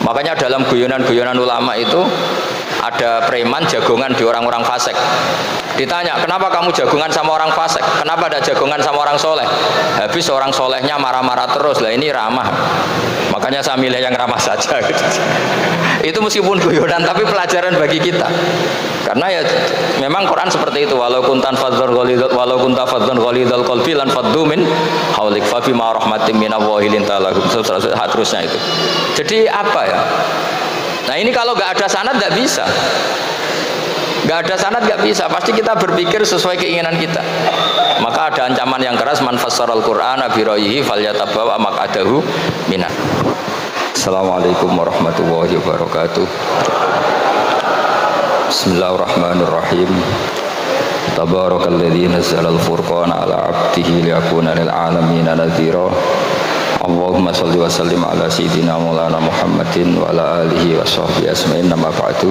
Makanya dalam guyonan-guyonan ulama itu ada preman jagongan di orang-orang fasik. Ditanya, kenapa kamu jagongan sama orang fasik? Kenapa ada jagongan sama orang soleh? Habis orang solehnya marah-marah terus. Lah ini ramah. Makanya saya milih yang ramah saja. Gitu. Itu meskipun guyonan, tapi pelajaran bagi kita. Karena ya memang Quran seperti itu. Walau kunta fadzan ghalidhal qalbi lan faddu min haulik fa bima rahmatin minallahi linta lahum. Terusnya itu. Jadi apa ya? Nah ini kalau nggak ada sanad nggak bisa, nggak ada sanad nggak bisa. Pasti kita berpikir sesuai keinginan kita. Maka ada ancaman yang keras, man fassaral Qur'ana bi ra'yihi falyatabawa maq'adahu minan. Assalamualaikum warahmatullahi wabarakatuh. Bismillahirrahmanirrahim. Tabarakalladzi nazzalal furqana ala 'abdihi liyakuna lil 'alamin nadhira. Allahumma sholli wa sallim ala sayyidina Maulana Muhammadin wa ala alihi wa sahbihi asma'in. Nama ba'du.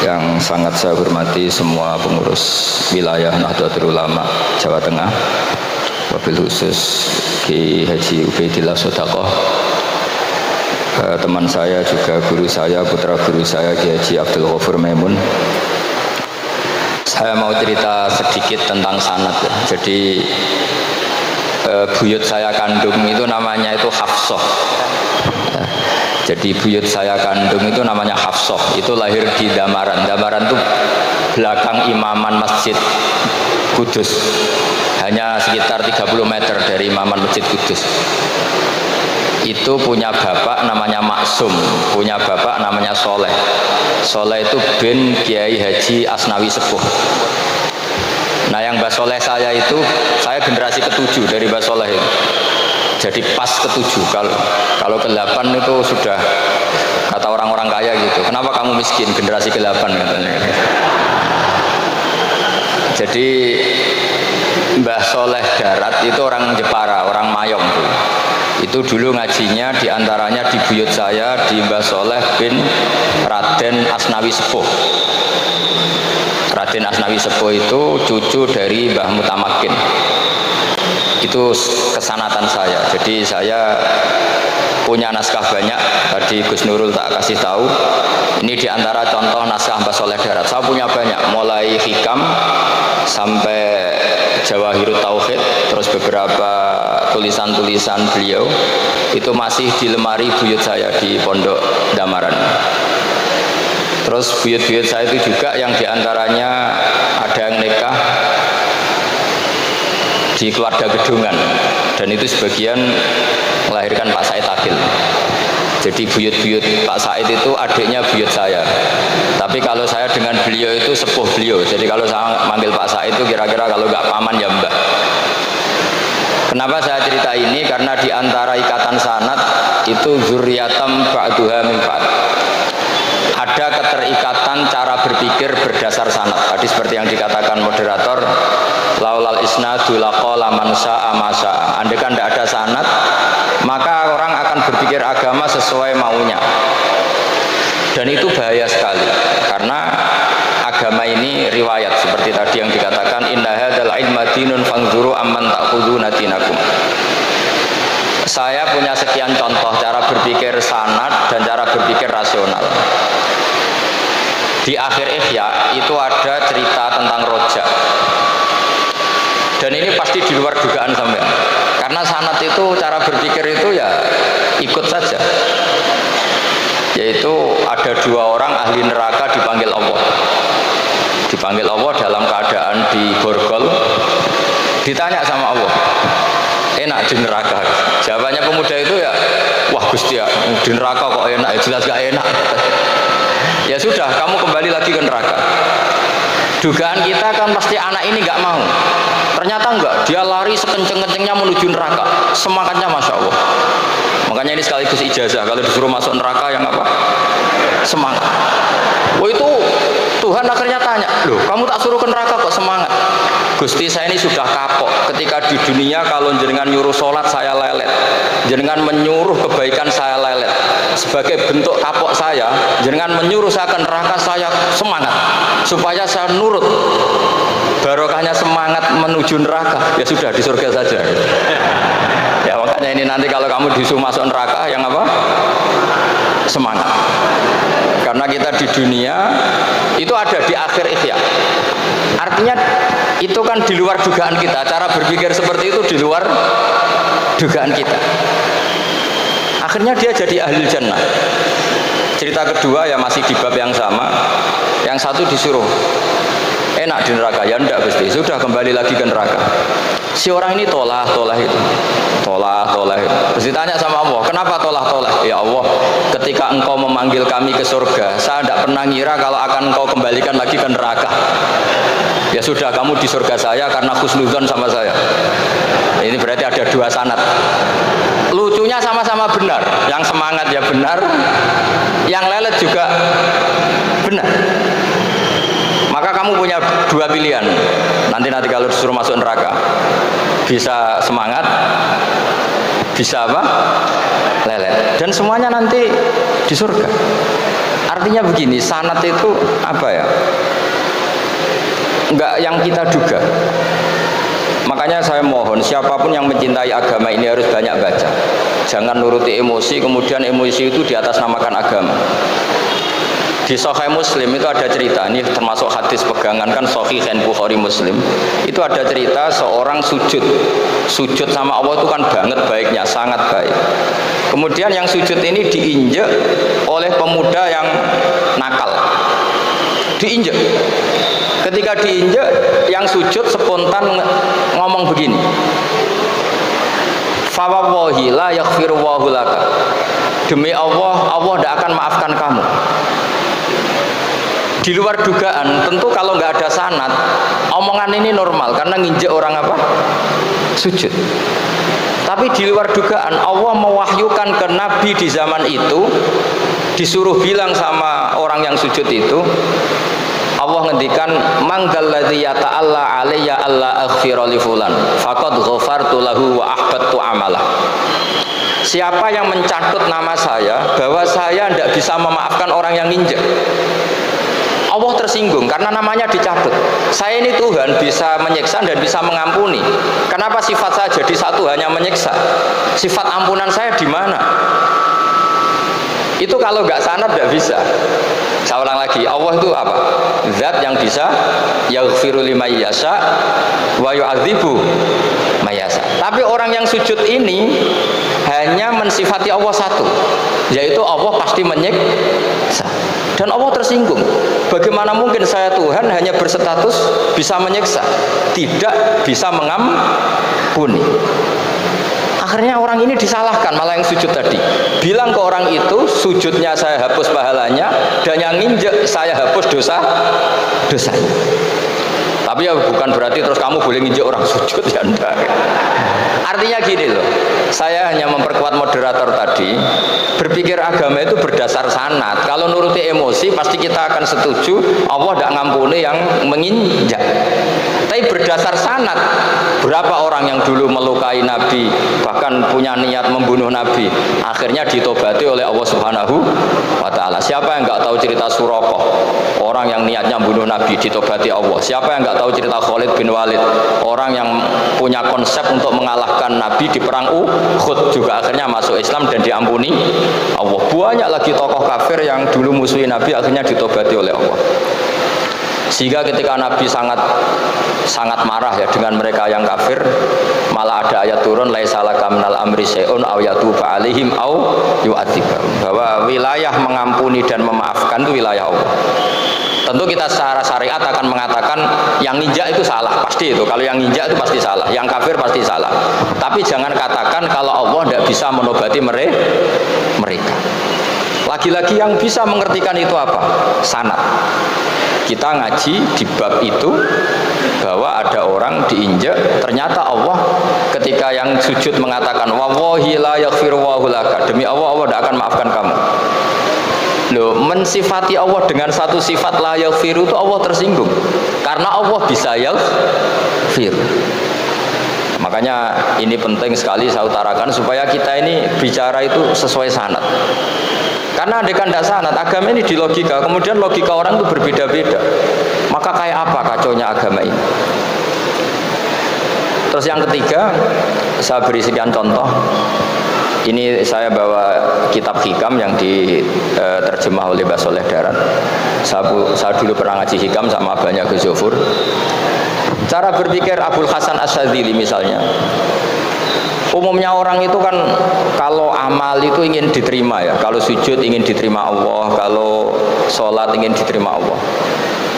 Yang sangat saya hormati semua pengurus wilayah Nahdlatul Ulama Jawa Tengah, wabil khusus Ki Haji Ubaidillah Sodaqoh, teman saya juga guru saya, putra guru saya Ki Haji Abdul Ghafur Maimun. Saya mau cerita sedikit tentang sanad. Jadi buyut saya kandung itu namanya itu Hafsah. Jadi buyut saya kandung itu namanya Hafsah. Itu lahir di Damaran. Damaran itu belakang imaman Masjid Kudus. Hanya sekitar 30 meter dari imaman Masjid Kudus. Itu punya bapak namanya Maksum, punya bapak namanya Soleh. Soleh itu bin Kiai Haji Asnawi Sepuh. Nah yang Mbah Soleh saya itu, saya generasi ke-7 dari Mbah Soleh itu. Jadi pas ke-7, kalau ke-8 itu sudah kata orang-orang kaya gitu. Kenapa kamu miskin? Generasi ke-8 katanya. Jadi Mbah Soleh Darat itu orang Jepara, orang Mayong tuh. Itu dulu ngajinya diantaranya di buyut saya di Mbah Soleh bin Raden Asnawi Sepuh. Raden Asnawi Sepuh itu cucu dari Mbah Mutamakin. Itu kesanatan saya. Jadi saya punya naskah banyak. Tadi Gus Nurul tak kasih tahu. Ini diantara contoh naskah Mbah Soleh Darat. Saya punya banyak, mulai Hikam sampai Jawahirut Tauhid, terus beberapa tulisan-tulisan beliau itu masih di lemari buyut saya di Pondok Damaran. Terus buyut-buyut saya itu juga yang diantaranya ada yang nikah di keluarga Gedungan, dan itu sebagian melahirkan Pak Said Akil. Jadi buyut-buyut Pak Said itu adiknya buyut saya. Tapi kalau saya dengan beliau itu sepuh beliau. Jadi kalau saya manggil Pak Said itu kira-kira kalau nggak paman ya mbak. Kenapa saya cerita ini? Karena di antara ikatan sanad itu zuriatam ba'duha min ba'd. Ada keterikatan cara berpikir berdasar sanad. Tadi seperti yang dikatakan moderator, laulal isnadu laqala man syaa ma syaa. Andai kan tidak ada sanad, maka orang akan berpikir agama sesuai maunya. Dan itu bahaya sekali, karena agama ini riwayat seperti tadi yang dikatakan inna hadzal ilma dinun fanzuru amman ta'khuduna dinakum. Saya punya sekian contoh cara berpikir sanad dan cara berpikir rasional. Di akhir Ihya itu ada cerita tentang Roja. Dan ini pasti di luar dugaan sampean. Karena sanad itu cara berpikir itu ya ikut saja. Yaitu ada 2 orang ahli neraka dipanggil Allah. Dipanggil Allah dalam keadaan di borgol. Ditanya sama Allah, enak di neraka? Jawabannya pemuda itu ya, wah Gusti ya, di neraka kok enak? Ya jelas gak enak. Ya sudah, kamu kembali lagi ke neraka. Dugaan kita kan pasti anak ini nggak mau. Ternyata enggak, dia lari sekenceng-kencengnya menuju neraka. Semangatnya Masya Allah. Makanya ini sekaligus ijazah, kalau disuruh masuk neraka yang apa? Semangat. Oh itu Tuhan akhirnya tanya, loh kamu tak suruh ke neraka kok semangat? Gusti saya ini sudah kapok. Ketika di dunia kalau jenengan nyuruh sholat saya lelet, jenengan menyuruh kebaikan saya lelet. Sebagai bentuk kapok saya, jenengan menyuruh saya ke neraka, saya semangat supaya saya nurut. Barokahnya semangat menuju neraka, ya sudah di surga saja. Ya makanya ini nanti kalau kamu disuruh masuk neraka yang apa? semangat. Karena kita di dunia itu ada di akhir ikhya. Artinya itu kan di luar dugaan kita. Cara berpikir seperti itu di luar dugaan kita. Akhirnya dia jadi ahli jannah. Cerita kedua ya masih di bab yang sama. Yang satu disuruh enak di neraka, ya enggak Gusti, sudah kembali lagi ke neraka. Si orang ini toleh itu. Terus ditanya sama Allah, kenapa toleh? Ya Allah, ketika engkau memanggil kami ke surga, saya tidak pernah ngira kalau akan engkau kembalikan lagi ke neraka. Ya sudah, kamu di surga saya karena husnudzon sama saya. Ini berarti ada dua sanad. Lucunya sama-sama benar. Yang semangat ya benar, yang lelet juga benar. Maka kamu punya dua pilihan. Nanti kalau disuruh masuk neraka, bisa semangat, bisa apa? Lelet. Dan semuanya nanti di surga. Artinya begini, sanad itu apa ya? Enggak yang kita duga. Makanya saya mohon siapapun yang mencintai agama ini harus banyak baca. Jangan nuruti emosi, kemudian emosi itu di atas namakan agama. Di Sahih Muslim itu ada cerita, ini termasuk hadis pegangan kan Sahihain Bukhari Muslim. Itu ada cerita seorang sujud sama Allah itu kan banget baiknya, sangat baik. Kemudian yang sujud ini diinjek oleh pemuda yang nakal. Diinjek. Ketika diinjek, yang sujud spontan ngomong begini. Fa wallahi la yaghfiru Allahu laka. Demi Allah, Allah tidak akan maafkan kamu. Di luar dugaan, tentu kalau nggak ada sanad, omongan ini normal karena nginjek orang apa? Sujud. Tapi di luar dugaan, Allah mewahyukan ke Nabi di zaman itu, disuruh bilang sama orang yang sujud itu, Allah ngendikan, manggalladzi yata'alla alayya alla aghfira li fulan faqad ghafartu lahu wa ahbattu amalah. Siapa yang mencatut nama saya bahwa saya tidak bisa memaafkan orang yang nginjek, Allah tersinggung karena namanya dicatut. Saya ini Tuhan bisa menyiksa dan bisa mengampuni. Kenapa sifat saya jadi satu hanya menyiksa? Sifat ampunan saya di mana? Itu kalau nggak sanad nggak bisa. Saya ulang lagi, Allah itu apa? Zat yang bisa yaghfiru liman yasha wa yu'adzibu may yasha. Tapi orang yang sujud ini hanya mensifati Allah satu, yaitu Allah pasti menyiksa. Dan Allah tersinggung. Bagaimana mungkin saya Tuhan hanya berstatus bisa menyiksa, tidak bisa mengampuni? Akhirnya orang ini disalahkan, malah yang sujud tadi bilang ke orang itu, sujudnya saya hapus pahalanya, dan yang nginjek saya hapus dosanya. Tapi ya bukan berarti terus kamu boleh nginjek orang sujud, ya enggak. Artinya gini loh, saya hanya memperkuat moderator tadi, berpikir agama itu berdasar sanad. Kalau nuruti emosi pasti kita akan setuju Allah tidak ngampuni yang menginjak. Tapi berdasar sanad, berapa orang yang dulu melukai Nabi, bahkan punya niat membunuh Nabi, akhirnya ditobati oleh Allah Subhanahu wa Ta'ala. Siapa yang nggak tahu cerita Suraqah, orang yang niatnya membunuh Nabi ditobati Allah? Siapa yang nggak tahu cerita Khalid bin Walid, orang yang punya konsep untuk mengalahkan Nabi di perang Uhud, juga akhirnya masuk Islam dan diampuni Allah. Banyak lagi tokoh kafir yang dulu musuhi Nabi akhirnya ditobati oleh Allah. Sehingga ketika Nabi sangat marah ya dengan mereka yang kafir, malah ada ayat turun laisa laka minal amri syai'un aw yatuba alaihim aw yu'adzibahum, bahwa wilayah mengampuni dan memaafkan itu wilayah Allah. Tentu kita secara syariat akan mengatakan yang nginjak itu salah, pasti itu. Kalau yang nginjak itu pasti salah, yang kafir pasti salah. Tapi jangan katakan kalau Allah tidak bisa menobati mereka. Lagi-lagi yang bisa mengertikan itu apa? Sanad. Kita ngaji di bab itu bahwa ada orang diinjak, ternyata Allah ketika yang sujud mengatakan wallahi la yaghfiru Allahu laka, demi Allah Allah tidak akan maafkan kamu. Loh, mensifati Allah dengan satu sifat la yaghfiru itu Allah tersinggung karena Allah bisa yaghfir. Makanya ini penting sekali saya utarakan supaya kita ini bicara itu sesuai sanad. Karena andaikan tidak sanad, agama ini di logika, kemudian logika orang itu berbeda-beda. Maka kayak apa kacaunya agama ini? Terus yang ketiga, saya beri sekian contoh. Ini saya bawa kitab hikam yang diterjemah oleh Mbah Soleh Darat. Saya dulu pernah ngaji hikam sama banyak Gus Zofur. Cara berpikir Abul Hasan Asyadzili misalnya, umumnya orang itu kan kalau amal itu ingin diterima ya, kalau sujud ingin diterima Allah, kalau sholat ingin diterima Allah.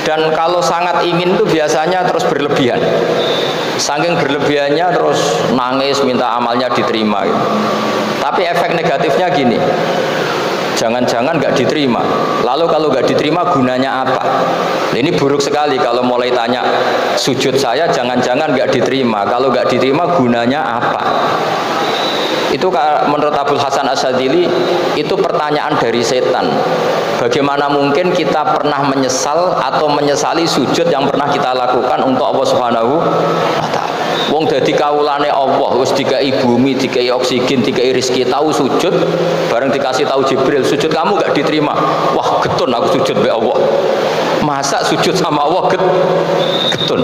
Dan kalau sangat ingin itu biasanya terus berlebihan. Saking berlebihannya terus nangis minta amalnya diterima gitu. Tapi efek negatifnya gini, jangan-jangan nggak diterima. Lalu kalau nggak diterima gunanya apa? Ini buruk sekali kalau mulai tanya sujud saya jangan-jangan nggak diterima. Kalau nggak diterima gunanya apa? Itu menurut Abul Hasan Asyadzili itu pertanyaan dari setan. Bagaimana mungkin kita pernah menyesal atau menyesali sujud yang pernah kita lakukan untuk Allah Subhanahu wa taala. Wong dadi kawulane Allah, wis dikai bumi, dikai oksigen, dikai rezeki, tahu sujud, bareng dikasih tahu Jibril, sujud kamu gak diterima. Wah, getun aku sujud be Allah. Masa sujud sama Allah getun.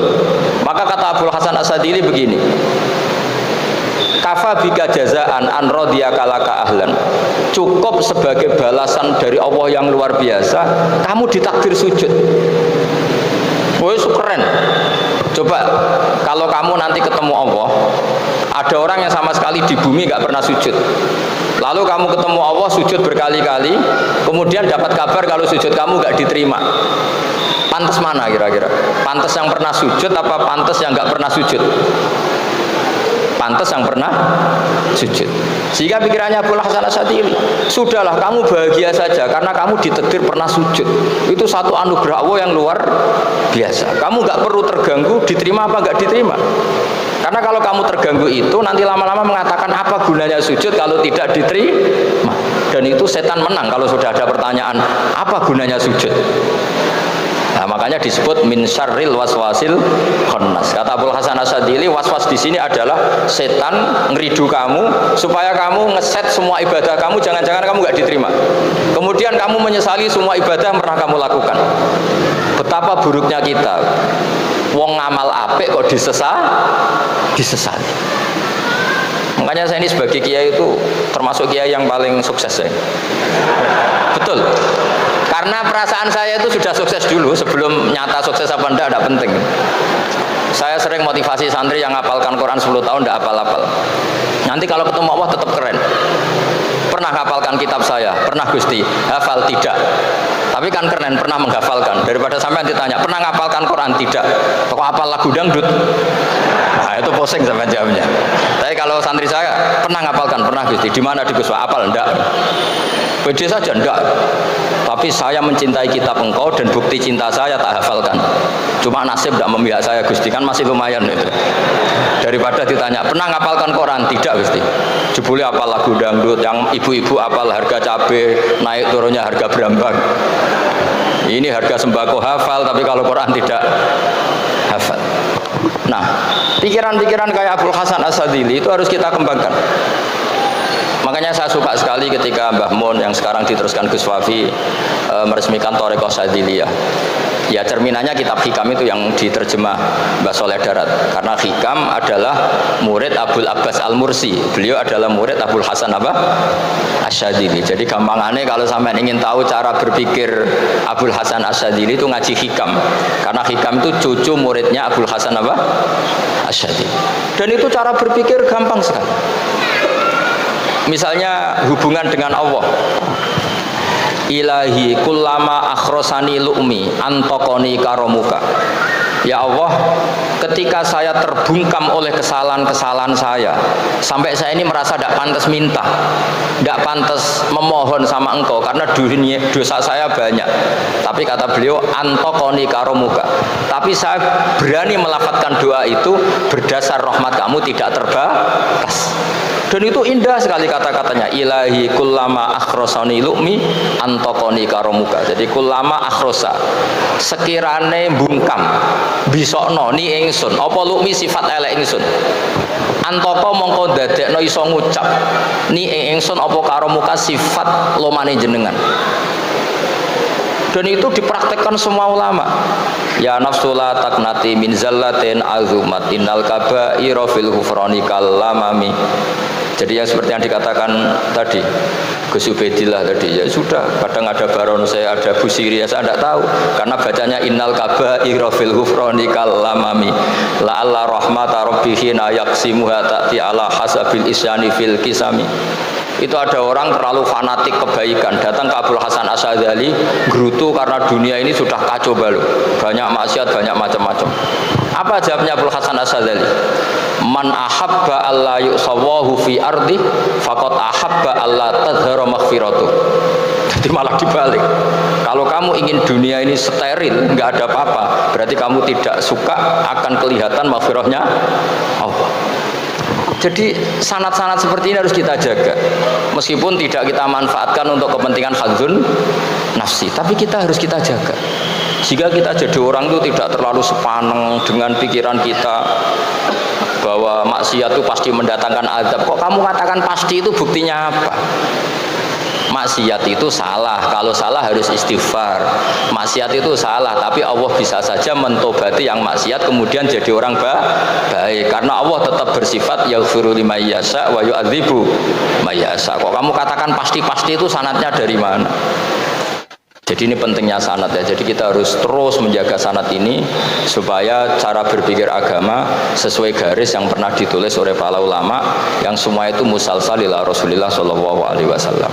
Maka kata Abul Hasan Asyadzili begini. Kafa bika jazaan an radiyaka laka ahlan. Cukup sebagai balasan dari Allah yang luar biasa, kamu ditakdir sujud. Wes keren. Coba kalau kamu nanti ketemu Allah, ada orang yang sama sekali di bumi gak pernah sujud. Lalu kamu ketemu Allah sujud berkali-kali, kemudian dapat kabar kalau sujud kamu gak diterima. Pantas mana kira-kira? Pantas yang pernah sujud apa pantas yang gak pernah sujud? Pantas yang pernah sujud. Sehingga pikirannya Abul Hasan Asyadzili, sudahlah kamu bahagia saja karena kamu ditakdir pernah sujud. Itu satu anugerah Allah yang luar biasa. Kamu nggak perlu terganggu diterima apa nggak diterima. Karena kalau kamu terganggu itu nanti lama-lama mengatakan apa gunanya sujud kalau tidak diterima. Dan itu setan menang kalau sudah ada pertanyaan apa gunanya sujud. Nah, makanya disebut min syarril waswasil khannas. Kata Abul Hasan Asyadzili, waswas di sini adalah setan ngeridu kamu supaya kamu ngeset semua ibadah kamu, jangan-jangan kamu nggak diterima. Kemudian kamu menyesali semua ibadah yang pernah kamu lakukan. Betapa buruknya kita. Wong ngamal apik kok disesali. Makanya saya ini sebagai kiai itu termasuk kiai yang paling sukses ya. Betul. Karena perasaan saya itu sudah sukses dulu sebelum nyata sukses apa enggak penting. Saya sering motivasi santri yang ngapalkan Quran 10 tahun enggak hafal-hafal. Nanti kalau ketemu Allah tetap keren. Pernah hafalkan kitab saya? Pernah Gusti. Hafal tidak. Tapi kan keren pernah menghafalkan. Daripada sampai ditanya, pernah ngapalkan Quran? Tidak. Kok hafal lagu dangdut? Nah, itu pusing sampai jawabnya. Tapi kalau santri saya pernah ngapalkan? Pernah Gusti. Di mana di Gus? Hafal enggak? Pede saja enggak. Tapi saya mencintai kitab engkau dan bukti cinta saya tak hafalkan. Cuma nasib tidak memihak saya Gusti, kan masih lumayan itu. Daripada ditanya pernah ngapalkan Quran? Tidak Gusti. Jebule apal lagu dangdut, yang ibu-ibu apal harga cabai naik turunnya harga berambang. Ini harga sembako hafal, tapi kalau Quran tidak hafal. Nah, pikiran-pikiran kayak Abul Hasan Asyadzili itu harus kita kembangkan. Makanya saya suka sekali ketika Mbah Mun yang sekarang diteruskan Gus Wafi meresmikan Thariqah Syadziliyah. Ya cerminannya kitab hikam itu yang diterjemah Mbah Soleh Darat. Karena hikam adalah murid Abul Abbas Al-Mursi. Beliau adalah murid Abul Hasan Asyadzili. Jadi gampangannya kalau sampai ingin tahu cara berpikir Abul Hasan Asyadzili itu ngaji hikam. Karena hikam itu cucu muridnya Abul Hasan Asyadzili. Dan itu cara berpikir gampang sekali. Misalnya hubungan dengan Allah. Ilahi kullama akhrosani lu'mi antokoni karomuka. Ya Allah, ketika saya terbungkam oleh kesalahan-kesalahan saya, sampai saya ini merasa tidak pantas minta, tidak pantas memohon sama engkau karena dosa saya banyak. Tapi kata beliau, antokoni karomuka. Tapi saya berani melafadzkan doa itu berdasar rahmat kamu tidak terbatas. Dan itu indah sekali kata-katanya. Ilahi kullama akhrosani lu'mi antokoni karomuka. Jadi kullama akhrosa, sekirane bungkam bisokno ni ingsun apa lu'mi sifat elek ingsun antoko mongko dadekno iso ngucap ni ingsun apa karomuka sifat lomane jenengan. Dan itu dipraktekkan semua ulama. Ya nafsu la taknati min zallatin azumat innal kaba'ira fil ghufrani kalamami. Jadi yang seperti yang dikatakan tadi Gus Ubaidillah tadi, ya sudah, kadang ada baron saya, ada Busiri, ya saya tidak tahu karena bacanya innal kaba'ira fil ghufrani kalamami la'alla rahmata rabbihi na yaqsimuha ta'ti ala hasabil isyani fil kisami. Itu ada orang terlalu fanatik kebaikan, datang ke Abdul Hasan Asyadzali gerutu karena dunia ini sudah kacau balau, banyak maksiat, banyak macam-macam. Apa jawabnya Abdul Hasan Asyadzali? Man ahabba alla yusawahu fi ardi faqad ahabba alla tadhhara maghfiratuh. Jadi malah dibalik. Kalau kamu ingin dunia ini steril, nggak ada apa-apa, berarti kamu tidak suka akan kelihatan maghfirahnya Allah. Jadi sanad-sanad seperti ini harus kita jaga. Meskipun tidak kita manfaatkan untuk kepentingan hadzun nafsi, tapi kita harus kita jaga. Jika kita jadi orang itu tidak terlalu sepaneng dengan pikiran kita bahwa maksiat itu pasti mendatangkan azab. Kok kamu katakan pasti, itu buktinya apa? Maksiat itu salah, kalau salah harus istighfar. Maksiat itu salah, tapi Allah bisa saja mentobati yang maksiat kemudian jadi orang baik, karena Allah tetap bersifat yaghfiru liman yasha wa yu'adzibu may yasha. Kok kamu katakan pasti-pasti, itu sanadnya dari mana? Jadi ini pentingnya sanad ya. Jadi kita harus terus menjaga sanad ini supaya cara berpikir agama sesuai garis yang pernah ditulis oleh para ulama, yang semua itu musalsal ila Rasulillah sallallahu alaihi wasallam.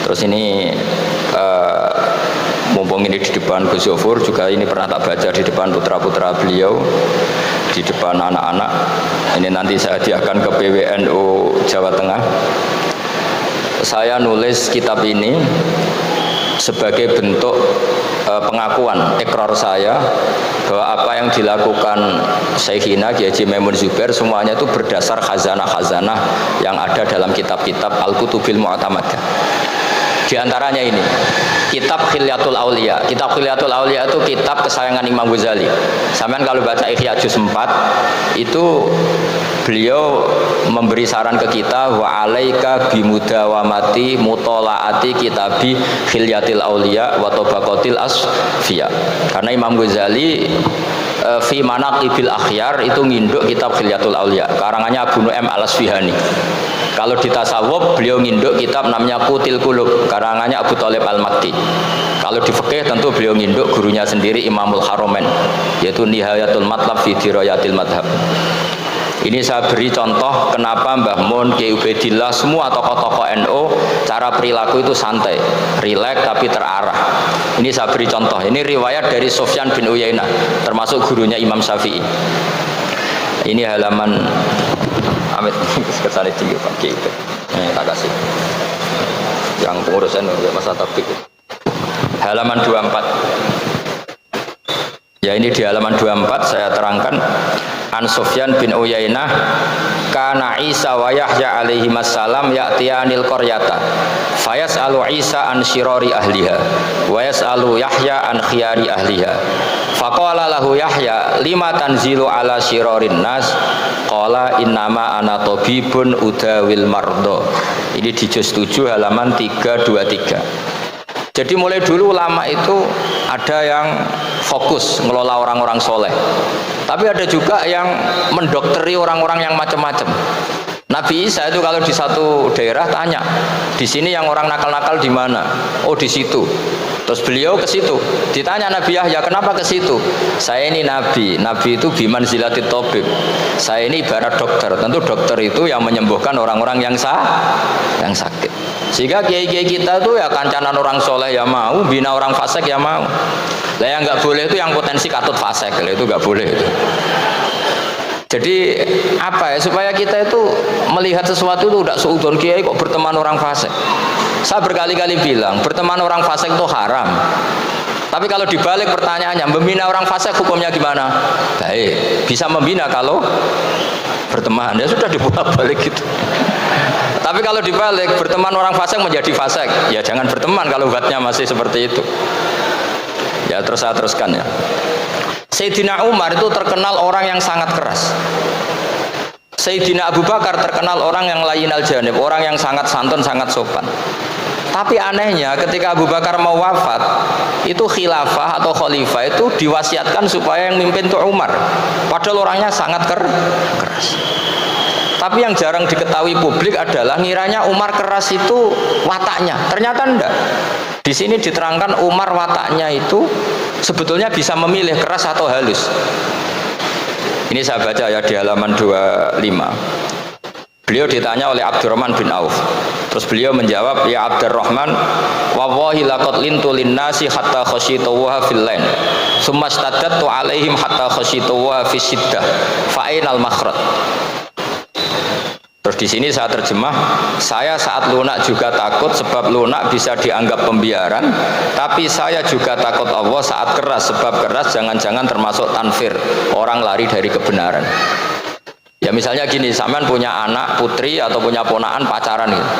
Terus ini mumpung ini di depan Gus Yofur, juga ini pernah tak baca di depan putra-putra beliau, di depan anak-anak. Ini nanti saya hadiahkan ke PWNU Jawa Tengah. Saya nulis kitab ini sebagai bentuk pengakuan ikrar saya bahwa apa yang dilakukan Syekhina Kiai Haji Maimun Zubair semuanya itu berdasar khazanah-khazanah yang ada dalam kitab-kitab Al-Kutubil Mu'tamadah. Di antaranya ini kitab Khilyatul Auliya. Kitab Khilyatul Auliya itu kitab kesayangan Imam Ghazali. Sampean kalau baca Ihya juz 4 itu beliau memberi saran ke kita, wa alaika bimudawamati mutolaati kitabi Khilyatil Auliya wa tabaqatil asfiya. Karena Imam Ghazali fi manaqibil akhyar itu nginduk kitab Khilyatul Auliya karangannya Abu Nu'aim Al-Asfihani. Kalau di tasawuf beliau nginduk kitab namanya Qutil Qulub karangannya Abu Thalib Al-Makki. Kalau di fikih tentu beliau nginduk gurunya sendiri Imamul Haramain, yaitu Nihayatul Matlab fi Dirayatil Madhab. Ini saya beri contoh kenapa Mbah Mun, Kiai Ubaidillah, semua tokoh-tokoh NU cara perilaku itu santai, rileks tapi terarah. Ini saya beri contoh. Ini riwayat dari Sufyan bin Uyainah, termasuk gurunya Imam Syafi'i. Ini halaman Amit kesana tinggi Pak Kiai. Tak kasih. Yang pengurusan masa tabik. Halaman 24. Ya ini di halaman 24 saya terangkan An Sufyan bin Uyainah kana Isa wa Yahya alaihi wassalam ya'tiyanil qaryata fayas'alu Isa an syirari ahliha wa yas'alu Yahya an khiyari ahliha faqala lahu Yahya lima tanzilu ala syirarin nas qala innama ana tabibun udawil mardo. Ini di juz 7 halaman 323. Jadi mulai dulu ulama itu ada yang fokus ngelola orang-orang soleh, tapi ada juga yang mendokteri orang-orang yang macam-macam. Nabi Isa itu kalau di satu daerah tanya, di sini yang orang nakal-nakal di mana? Oh di situ. Terus beliau ke situ. Ditanya Nabi Yahya, kenapa ke situ? Saya ini nabi. Nabi itu biman zilatit tabib. Saya ini ibarat dokter. Tentu dokter itu yang menyembuhkan orang-orang yang sakit. Sehingga kiai-kiai kita itu ya kancanan orang soleh ya mau, bina orang fasik ya mau. Lah yang nggak boleh itu yang potensi katut fasik, itu nggak boleh itu. Jadi apa ya, supaya kita itu melihat sesuatu itu tidak seudon kiai kok berteman orang fasik. Saya berkali-kali bilang berteman orang fasik itu haram. Tapi kalau dibalik pertanyaannya, membina orang fasik hukumnya gimana? Baik, bisa membina kalau berteman, ya sudah dibuat balik gitu. Tapi kalau dibalik berteman orang fasik menjadi fasik, ya jangan berteman kalau buatnya masih seperti itu. Ya terus saya teruskan ya. Sayyidina Umar itu terkenal orang yang sangat keras. Sayyidina Abu Bakar terkenal orang yang layyinal janib, orang yang sangat santun, sangat sopan. Tapi anehnya ketika Abu Bakar mau wafat, itu khilafah atau khalifah itu diwasiatkan supaya yang mimpin itu Umar. Padahal orangnya sangat keras. Tapi yang jarang diketahui publik adalah ngiranya Umar keras itu wataknya. Ternyata enggak. Di sini diterangkan Umar wataknya itu sebetulnya bisa memilih keras atau halus. Ini saya baca ya di halaman 25. Beliau ditanya oleh Abdurrahman bin Auf. Terus beliau menjawab, ya Abdurrahman, wallahi laqad lintu linnasi hatta khasyitu wa fil lain. Summa staddattu alaihim hatta khasyitu wa fi syiddah. Fa ainal makhraj. Terus di sini saya terjemah, saya saat lunak juga takut sebab lunak bisa dianggap pembiaran, tapi saya juga takut Allah saat keras sebab keras jangan-jangan termasuk tanfir, orang lari dari kebenaran. Ya misalnya gini, sampean punya anak putri atau punya ponakan pacaran gitu.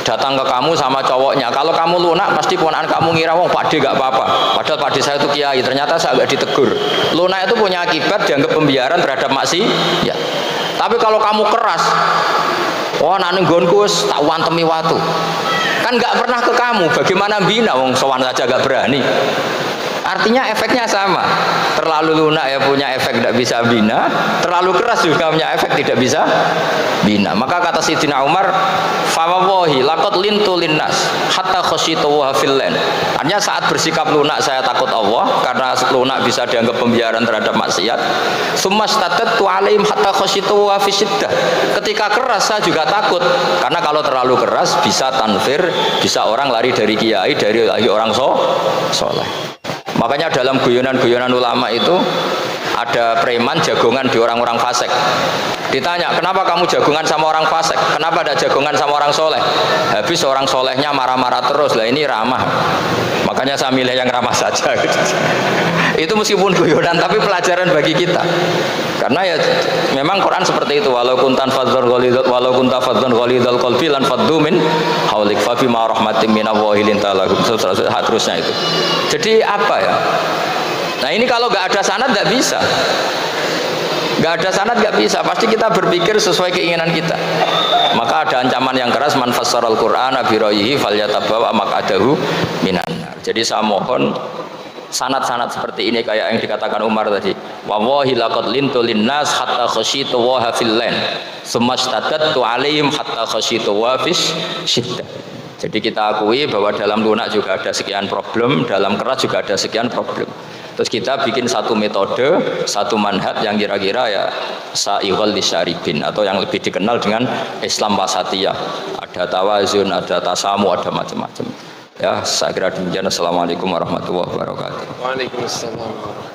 Datang ke kamu sama cowoknya, kalau kamu lunak pasti ponakan kamu ngira wong Pak D gak apa-apa, padahal Pak D saya itu kiai, ternyata saya gak ditegur. Lunak itu punya akibat dianggap pembiaran terhadap maksiat. Ya. Tapi kalau kamu keras, wah nane nggonku wis tak wantemi watu. Kan nggak pernah ke kamu, bagaimana bina wong sowan saja gak berani. Artinya efeknya sama. Terlalu lunak ya punya efek tidak bisa bina, terlalu keras juga punya efek tidak bisa bina. Maka kata Sayyidina Umar, fawallahi laqad lintu linnas hatta khasyitu wa fil lain. Artinya saat bersikap lunak saya takut Allah karena lunak bisa dianggap pembiaran terhadap maksiat. Summa statattu alaihim hatta khasyitu wa fi syiddah. Ketika keras saya juga takut karena kalau terlalu keras bisa tanfir, bisa orang lari dari kiai, dari orang soleh. Makanya dalam guyonan-guyonan ulama itu ada preman jagongan di orang-orang fasik. Ditanya, kenapa kamu jagongan sama orang fasik? Kenapa ada jagongan sama orang soleh? Habis orang solehnya marah-marah terus, lah ini ramah. Makanya saya milih yang ramah saja. Gitu. Itu meskipun guyonan, tapi pelajaran bagi kita. Karena ya memang Quran seperti itu. Walau kunta fadzan ghalidhal qalbi lan faddu min haulik fa bima rahmatin minallahi linta lahum. Terusnya itu. Jadi apa ya? Nah ini kalau nggak ada sanad nggak bisa. Nggak ada sanad nggak bisa. Pasti kita berpikir sesuai keinginan kita. Maka ada ancaman yang keras, man fassaral Qur'ana bi ra'yihi falyatabawa maq'adahu minan nar. Jadi saya mohon sanad-sanad seperti ini kayak yang dikatakan Umar tadi. Wallahi laqad lintu linnas hatta khasyitu wa fil lain. Summa stadattu alaihim hatta khasyitu wa fis syiddah. Jadi kita akui bahwa dalam lunak juga ada sekian problem, dalam keras juga ada sekian problem. Terus kita bikin satu metode, satu manhaj yang kira-kira ya sa'ighal lisyaribin atau yang lebih dikenal dengan Islam wasatiyah. Ada tawazun, ada tasamu, ada macam-macam. Ya, saya kira demikian. Assalamualaikum warahmatullahi wabarakatuh. Waalaikumsalam.